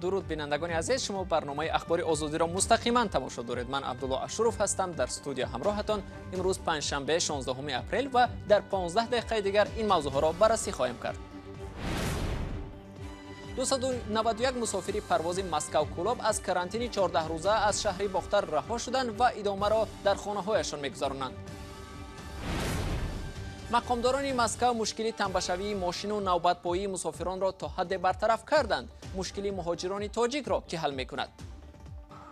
درود بینندگان عزیز، شما برنامه اخبار آزادی را مستقیما تماشا دارید. من عبدالله اشرف هستم در استودیو همراهتان. امروز پنجشنبه 16 اپریل و در 15 دقیقه دیگر این موضوع ها را بررسی خواهیم کرد. 291 مسافر پرواز مسکو کلوب از کرانتین 14 روزه از شهر باختر رها شدند و ادامه را در خانه هایشان میگذرانند. مقامداران مسکو مشکل تنبشوی ماشین و نوبتبایی مسافران را تا حد برطرف کردند. مشکل مهاجران تاجیک را که حل میکند؟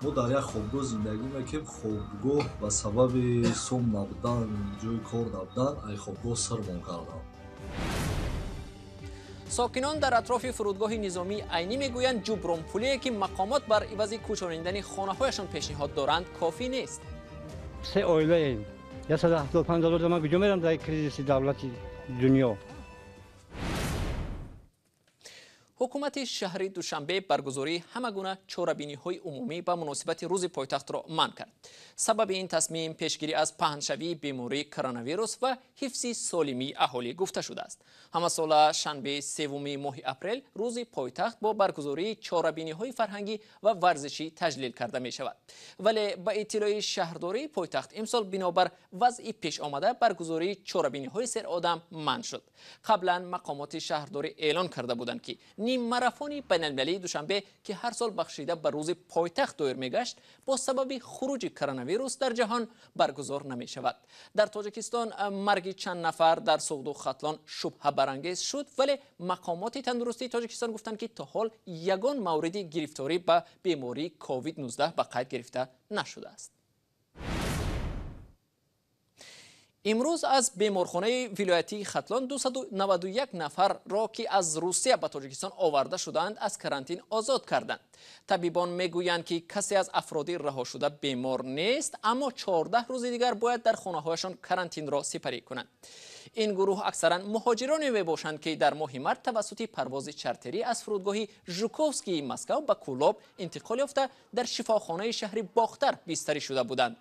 ما در یک خوابگاه زندگی میکنیم. خوابگاه به سبب سوم نبودن، جای کار نبودن، ای خوابگاه سرمان کردن. ساکنان در اطراف فرودگاه نظامی عینی میگویند جبران پولی که مقامات بر عوض کوچانیدن خانه هایشان پیشنهاد دارند کافی نیست. سه عائله ایم. $175 ما کجا میرم در کریزیس دولتی دنیا. حکومت شهر دوشنبه برگزاری همگونه چاره‌بینی‌های عمومی به مناسبت روز پایتخت را منع کرد. سبب این تصمیم پیشگیری از پهنشوی بیماری کرونا ویروس و حفظ سالمی اهالی گفته شده است. همه سال شنبه 3 ماه اپریل روز پایتخت با برگزاری چاره‌بینی‌های فرهنگی و ورزشی تجلیل کرده می شود. ولی با اطلاع شهرداری پایتخت امسال بنابر وضع پیش آمده برگزاری چاره‌بینی‌های سر آدم منع شد. قبلا مقامات شهرداری اعلان کرده بودند که نیم ماراتون بین‌المللی دوشنبه که هر سال بخشیده به روز پایتخت دایر میگشت با سبب خروج کرونا ویروس در جهان برگزار نمی شود. در تاجیکستان مرگ چند نفر در سوخت و ختلان شبهه برانگیز شد، ولی مقامات تندرستی تاجیکستان گفتند که تا حال یگان مورد گرفتاری به بیماری کووید 19 به قید گرفته نشده است. امروز از بیمارخانه ولایتی ختلان 291 نفر را که از روسیه به تاجیکستان آورده شدند از کرانتین آزاد کردند. طبیبان میگویند که کسی از افراد رها شده بیمار نیست، اما 14 روز دیگر باید در خانه هایشان کرانتین را سپری کنند. این گروه اکثرا مهاجرانی میباشند که در ماه مارس توسط پرواز چارتری از فرودگاه ژوکوفسکی مسکو به کولوب انتقال یافته در شفاخانه شهر باختر بستری شده بودند.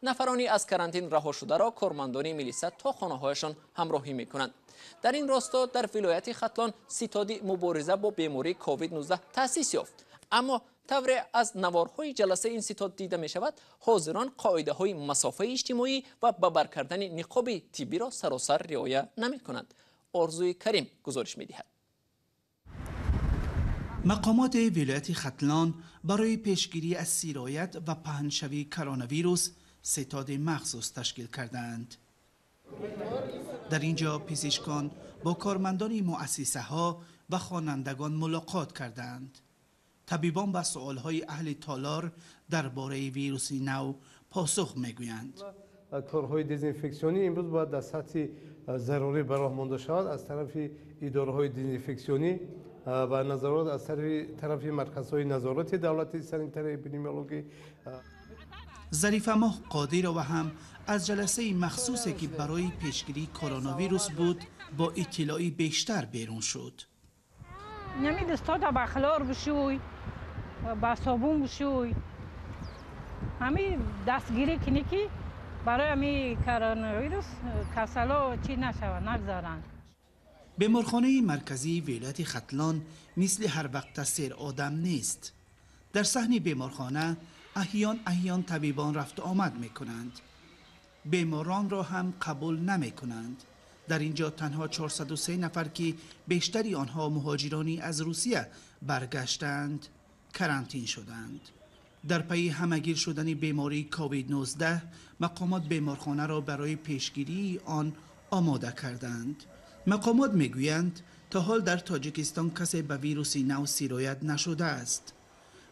نفرانی از کرانتین رها شده را کارمندان ملیسا تا خانه هایشان همراهی میکنند. در این راستا در ولایت ختلان ستاد مبارزه با بیماری کووید 19 تأسیس یافت، اما طور از نوارهای جلسه این ستاد دیده می شود حاضران قاعده های مسافه اجتماعی و ببر کردن نقاب طبی را سراسر رعایت نمی کنند. آرزوی کریم گزارش می دهد. مقامات ولایت ختلان برای پیشگیری از سرایت و پهنشوی کرونا ویروس ستاد مخصوص تشکیل کردند. در اینجا پزشکان با کارمندان مؤسسه ها و خوانندگان ملاقات کردند. طبیبان به سوالهای اهل تالار درباره ویروس نو پاسخ میگویند. کارهای دزینفکسیونی امروز باید در سطح ضروری به راه مانده شود از طرف اداره‌های دزینفکسیونی و نظارت از طرف مرکزهای نظارت دولتی سانیتری اپیدمیولوژی. ظریف ماه قادر و هم از جلسه مخصوصی که برای پیشگیری کرونا ویروس بود با اطلاعی بیشتر بیرون شد. نمی دستات با خلار بشوی، با صابون بشوی، همین دستگیری کنی که برای همین کرونا ویروس کسلا چی نشود نگذارند. بیمارخانه مرکزی ولایت ختلان مثل هر وقت سیر آدم نیست. در صحن بیمارخانه احیان طبیبان رفت آمد می کنند. بیماران را هم قبول نمی کنند. در اینجا تنها 403 نفر که بیشتری آنها مهاجرانی از روسیه برگشتند کرانتین شدند. در پی همگیر شدن بیماری کووید 19 مقامات بیمارخانه را برای پیشگیری آن آماده کردند. مقامات میگویند تا حال در تاجیکستان کسی به ویروس نو سرایت نشده است،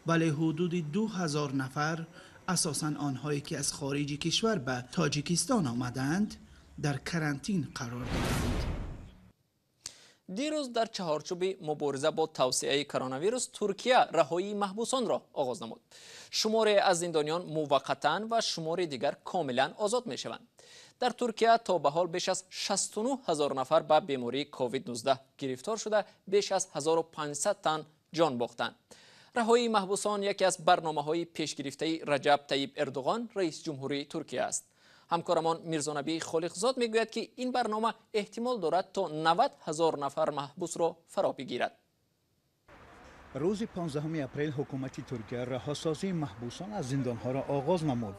ولی حدود 2000 نفر اساساً آنهایی که از خارج کشور به تاجیکستان آمدند در کرانتین قرار دارند. دیروز در چهارچوب مبارزه با توسعه کرونا ویروس ترکیه رهایی محبوسان را آغاز نمود. شماری از زندانیان موقتا و شماری دیگر کاملا آزاد می شوند. در ترکیه تا به حال بیش از 69,000 نفر به بیماری کووید 19 گرفتار شده بیش از 1500 تن جان باختند. رهایی محبوسان یکی از برنامه‌های پیشگرفته رجب طیب اردوغان رئیس جمهوری ترکیه است. همکارمان میرزانبی خالقزاد میگوید که این برنامه احتمال دارد تا 90,000 نفر محبوس را فرا بگیرد. روز 15 اپریل حکومت ترکیه رهاسازی محبوسان از زندانها را آغاز نمود.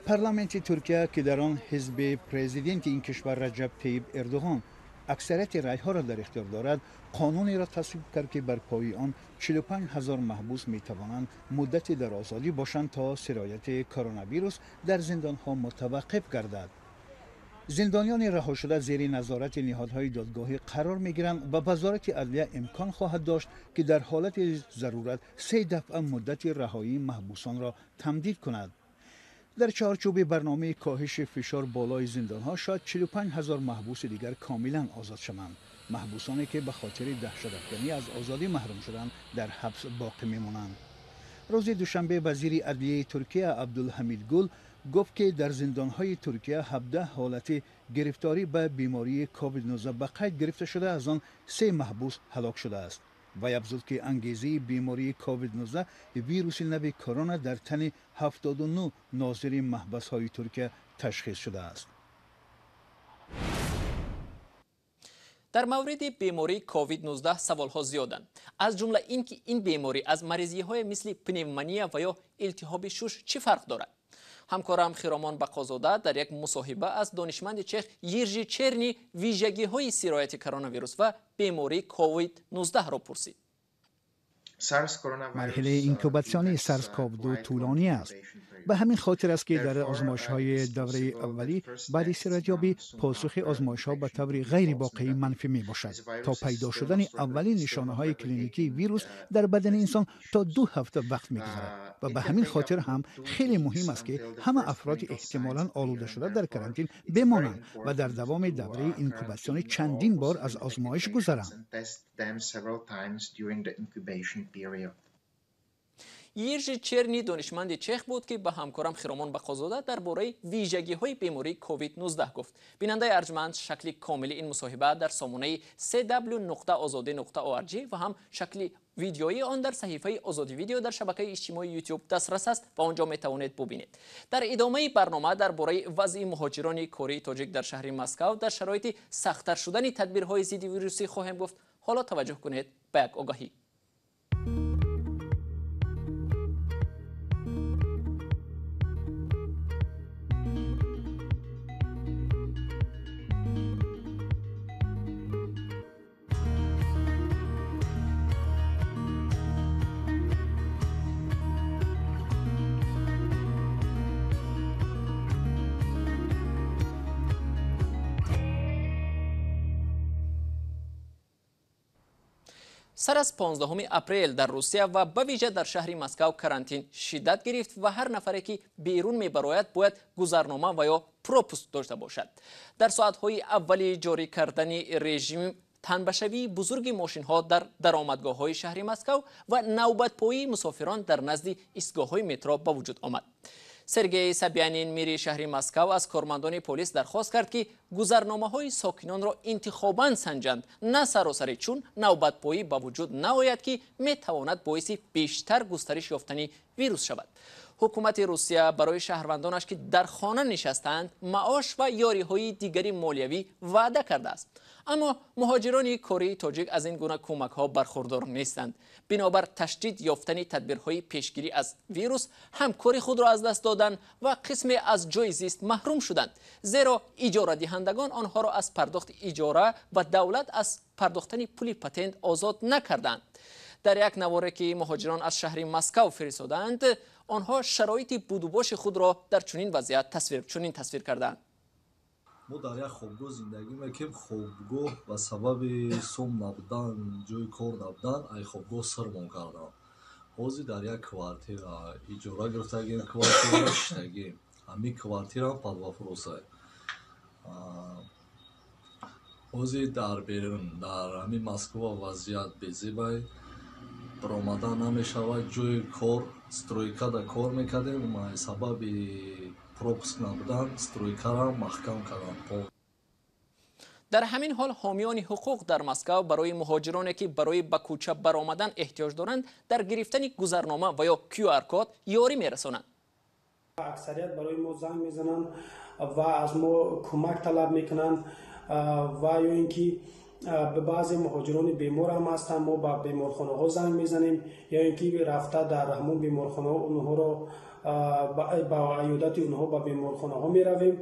پارلمانت ترکیه که در آن حزب پرزیدنت این کشور رجب طیب اردوغان اکثریت رای‌ها را در اختیار دارد، قانونی را تصویب کرد که بر پای آن 45,000 محبوس می توانند مدتی در آزادی باشند تا سرایت کرونا ویروس در زندانها متوقف گردد. زندانیان رها شده زیر نظارت نهادهای دادگاهی قرار می گیرند و وزارت عدلیه امکان خواهد داشت که در حالت ضرورت 3 دفعه مدت رهایی محبوسان را تمدید کند. در چارچوب برنامه کاهش فشار بالای زندانها شاید 45,000 محبوس دیگر کاملا آزاد شوند. محبوسانی که به خاطر دهشت‌افکنی از آزادی محروم شدند در حبس باقی میمانند. روز دوشنبه وزیر عدلیه ترکیه عبدالحمید گل گفت که در زندانهای ترکیه 17 حالت گرفتاری به بیماری کووید 19 به قید گرفته شده، از آن 3 محبوس هلاک شده است. و افزود که انگیزه بیماری کووید 19 ویروس نو کرونا در تن 79 ناظر محبس‌های ترکیه تشخیص شده است. در مورد بیماری کووید 19 سوال‌ها زیادند، از جمله اینکه این بیماری از مریضی‌های مثل پنیمونیا و یا التهاب شش چه فرق دارد. همکارم خیرامان بقازاده در یک مصاحبه از دانشمند چخ یرژی چرنی ویژگی‌های سرایت کرونا ویروس و بیماری کووید 19 را پرسید. مرحله اینکوباسیون سارس کوو 2 طولانی است. به همین خاطر است که در آزمایش‌های دوره اولی بعد سرایت‌یابی پاسخ آزمایش‌ها به طور غیر واقعی منفی می‌باشد. تا پیدا شدن اولین نشانه‌های کلینیکی ویروس در بدن انسان تا 2 هفته وقت می‌گذرد و به همین خاطر هم خیلی مهم است که همه افراد احتمالاً آلوده شده در کرانتین بمانند و در دوام دوره اینکوباسیون چندین بار از آزمایش گذرند. یرژی چرنی دانشمند چخ بود که به همکارم خیرامان بقازاده درباره ویژگی‌های بیماری کووید 19 گفت. بیننده ارجمند شکل کامل این مصاحبه در سامانه www.azadi.org و هم شکل ویدیویی آن در صحیفه آزادی ویدیو در شبکه اجتماعی یوتیوب دسترس است و آنجا میتوانید ببینید. در ادامه برنامه درباره وضع مهاجران کره تاجیک در شهر مسکو در شرایط سخت‌تر شدن تدبیرهای ضد ویروسی خواهیم گفت. حالا توجه کنید به یک آگاهی. سر از 15 اپریل در روسیه و به ویژه در شهر مسکو کرانتین شدت گرفت و هر نفری که بیرون میبراید باید گذرنامه و یا پروپوست داشته باشد. در ساعت‌های اولی جاری کردن رژیم تنبشوی بزرگ ماشین ها در درآمدگاه های شهر مسکو و نوبت پایی مسافران در نزد ایستگاه های مترو به وجود آمد. سرگئی سبیانین میری شهر مسکو از کارمندان پلیس درخواست کرد که گذرنامه های ساکنان را انتخاباً سنجند، نه سراسری، چون نوبت پایی با وجود نآید که می تواند باعث بیشتر گسترش یافتن ویروس شود. حکومت روسیه برای شهروندانش که در خانه نشستند معاش و یاری‌های دیگری مالیوی وعده کرده است. اما مهاجران کره تاجیک از این گونه کمک‌ها برخوردار نیستند. بنابر تشدید یافتن تدبیرهای پیشگیری از ویروس، همکاری خود را از دست دادند و قسمی از جای زیست محروم شدند، زیرا اجاره دهندگان آنها را از پرداخت اجاره و دولت از پرداختن پول پتنت آزاد نکردند. در یک نواره که مهاجران از شهر مسکو فرستادند، آنها شرایط بود و باش خود را در چنین وضعیت تصویر کردند. ما در یک خوابگاه زندگی میکنیم. خوابگاه به سبب سوم نبودن، جای کار نبودن، ای خوابگاه سرمون کردم. حاضر در یک کوارتیر اجاره گرفتگیم، کوارتیر شتگیم. همین کوارتیر هم پدوافروس است. حاضر در بیرون در همین مسکو وضعیت بزیبای برآمدن نمیشود. جای کار استرویکا در کار میکردیم، ما سبب پروپوسک نبودن استرویکا را محکم کردن. در همین حال حامیان حقوق در مسکو برای مهاجرانی که برای به کوچه برآمدن احتیاج دارند در گرفتن گذرنامه و یا QR کد یاری میرسانند. اکثریت برای ما زنگ میزنند و از ما کمک طلب میکنند و یا اینکه به بعضی مهاجران بیمار هم هستن، ما با بیمارخانه ها زنگ میزنیم یا اینکه رفته در همون بیمارخانه ها اونها رو با عیادت اونها با بیمارخانه ها می رویم،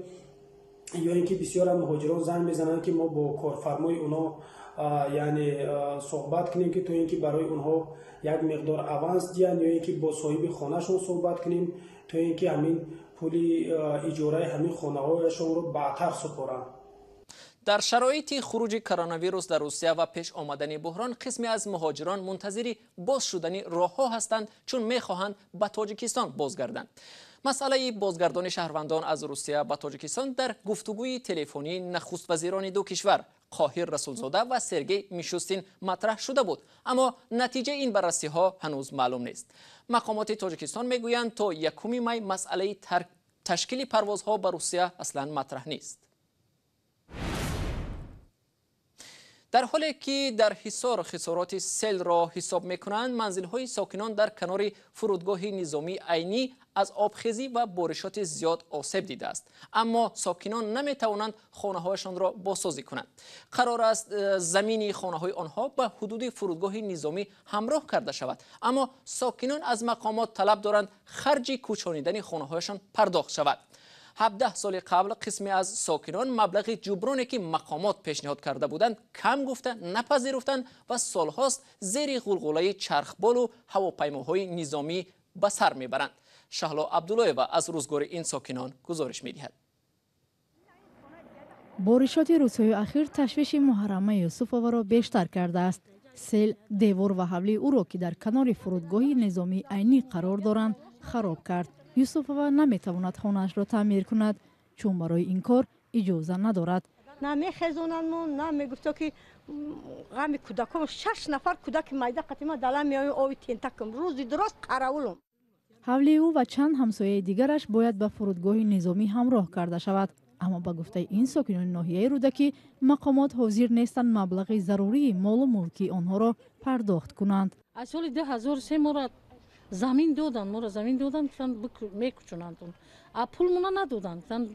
یا اینکه بسیار از مهاجران زنگ میزنن که ما با کارفرمای اونها یعنی صحبت کنیم که تو اینکه برای اونها یک مقدار اوانس دیان، یا اینکه با صاحب خانهشون صحبت کنیم تو اینکه همین پول اجاره همین خانه هایشون رو بعدتر سپارن. در شرایط خروج کرونا ویروس در روسیه و پیش آمدن بحران، قسمی از مهاجران منتظر باز شدن راه‌ها هستند چون می‌خواهند به تاجیکستان بازگردند. مسئله بازگردان شهروندان از روسیه به تاجیکستان در گفتگوی تلفنی نخست وزیران دو کشور قاهر رسولزاده و سرگئی میشوستین مطرح شده بود، اما نتیجه این بررسی‌ها هنوز معلوم نیست. مقامات تاجیکستان میگویند تا 1 می مسئله تشکیل پروازها به روسیه اصلا مطرح نیست. در حالی که در حصار خسارات سیل را حساب میکنند، منزل‌های ساکنان در کنار فرودگاه نظامی عینی از آبخیزی و بارشات زیاد آسیب دیده است، اما ساکنان نمیتوانند خانه‌هایشان را بازسازی کنند. قرار است زمین خانه‌های آنها به حدود فرودگاه نظامی همراه کرده شود، اما ساکنان از مقامات طلب دارند خرج کوچانیدن خانه‌هایشان پرداخت شود. 17 سال قبل قسمی از ساکنان مبلغ جبرانی که مقامات پیشنهاد کرده بودند کم گفته نپذیرفتند و سالهاست زیر غلغله چرخبال و هواپیماهای نظامی به سر میبرند. شهلا عبداللهیوا از روزگار این ساکنان گزارش میدهد. بارشات روزهای اخیر تشویش محرمه یوسفووا را بیشتر کرده است. سیل دیوار و حولی او را که در کنار فرودگاه نظامی عینی قرار دارند خراب کرد. یوسفووا نمیتواند خانه‌اش را تعمیر کند چون برای این کار اجازه ندارد. نه میخزونند نه میگفت که غم کودکان 6 نفر کودک میده قدیما دلم میای آوی تینتکم روز درست قراولم. حولی او و چند همسایه دیگرش باید به فرودگاه نظامی همراه کرده شود، اما با گفته این ساکنان ناحیه رودکی مقامات حاضر نیستند مبلغ ضروری مال و ملکی آنها را پرداخت کنند. از سال 2003 ما زمین دادن که میکچونند پول مونا ندادن که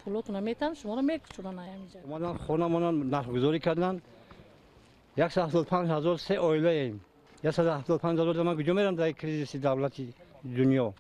پولاتون میتن شما را میکچونن. اومدن خونه مونا نقدگذاری کردن 175,000 سه عائله ایم. 175,000 من کجا میرم در کریزیس دولتی دنیا.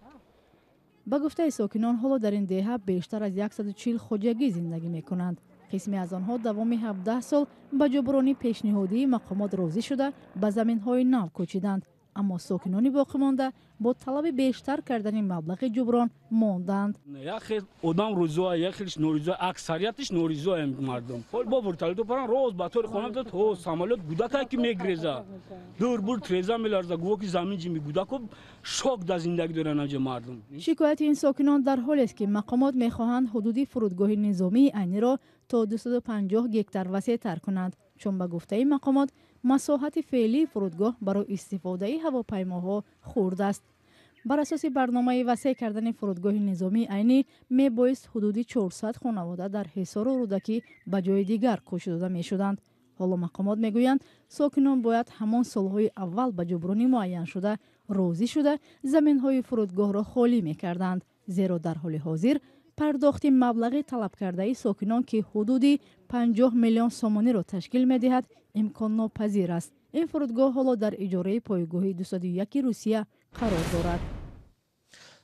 با گفته ساکنان حالا در این دهه بیشتر از 140 خودجگی زندگی میکنند. قسمی از آنها دوام 17 سال با جبرانی پیشنهادی مقامات راضی شده به زمین‌های نو کوچیدند، اما ساکنان باقی مانده با طلب بیشتر کردن مبلغ جبران ماندند. یخی آدم روزا یخیش نوریزا اکثریتش نوریزا مردم با ورتالدو پران روز با طور خونم داد تو سامالات گودکا کی میگریزا دور بور تریزا میلارزا گو کی زمین جمی گودکو شوک در زندگی دارن اج مردم. شکایت این ساکنان در حالی است که مقامات میخواهند حدود فرودگاه نظامی عینی را تا 250 گکتار وسیع تر کنند، چون به گفته مقامات مساحت فعلی فرودگاه برای استفاده هواپیماها خرد است. بر اساس برنامه وسیع کردن فرودگاه نظامی عینی می بایست حدود 400 خانواده در حصار و رودکی به جای دیگر کوچ داده می شدند. حالا مقامات می گویند ساکنان باید همان سالهای اول به جبرانی معین شده راضی شده زمین های فرودگاه را خالی می کردند، زیرا در حال حاضر پرداخت مبلغ طلب کرده ساکنان که حدود 50 میلیون سومانی را تشکیل می دهد امکان ناپذیر است. این فرودگاه حالا در اجاره پایگاه 201 روسیه قرار دارد.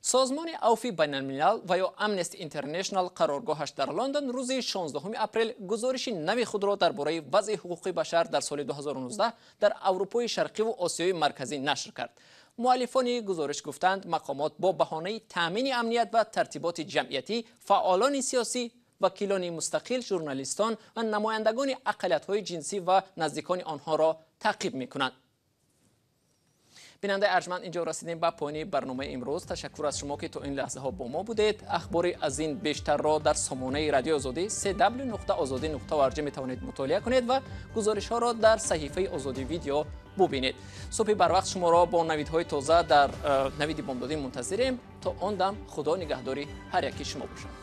سازمان عفو بین الملل و یا امنستی اینترنشنال قرارگاهش در لندن روز 16 اپریل گزارش نوی خود را درباره وضع حقوق بشر در سال 2019 در اروپای شرقی و آسیای مرکزی نشر کرد. مؤلفان گزارش گفتند مقامات با بهانه تامین امنیت و ترتیبات جمعیتی فعالان سیاسی، وکیلان مستقل، ژورنالیستان و نمایندگان اقلیت‌های جنسی و نزدیکان آنها را تعقیب می‌کنند. بیننده ارجمند، اینجا رسیدیم به پایان برنامه امروز. تشکر از شما که تا این لحظه ها با ما بودید. اخبار از این بیشتر را در سامانه رادیو آزادی www.azadi.org میتوانید مطالعه کنید و گزارش ها را در صحیفه آزادی ویدیو ببینید. صبح بر وقت شما را با نویدهای تازه در نوید بامدادی منتظریم. تا آن دم خدا نگهداری هر یکی شما باشد.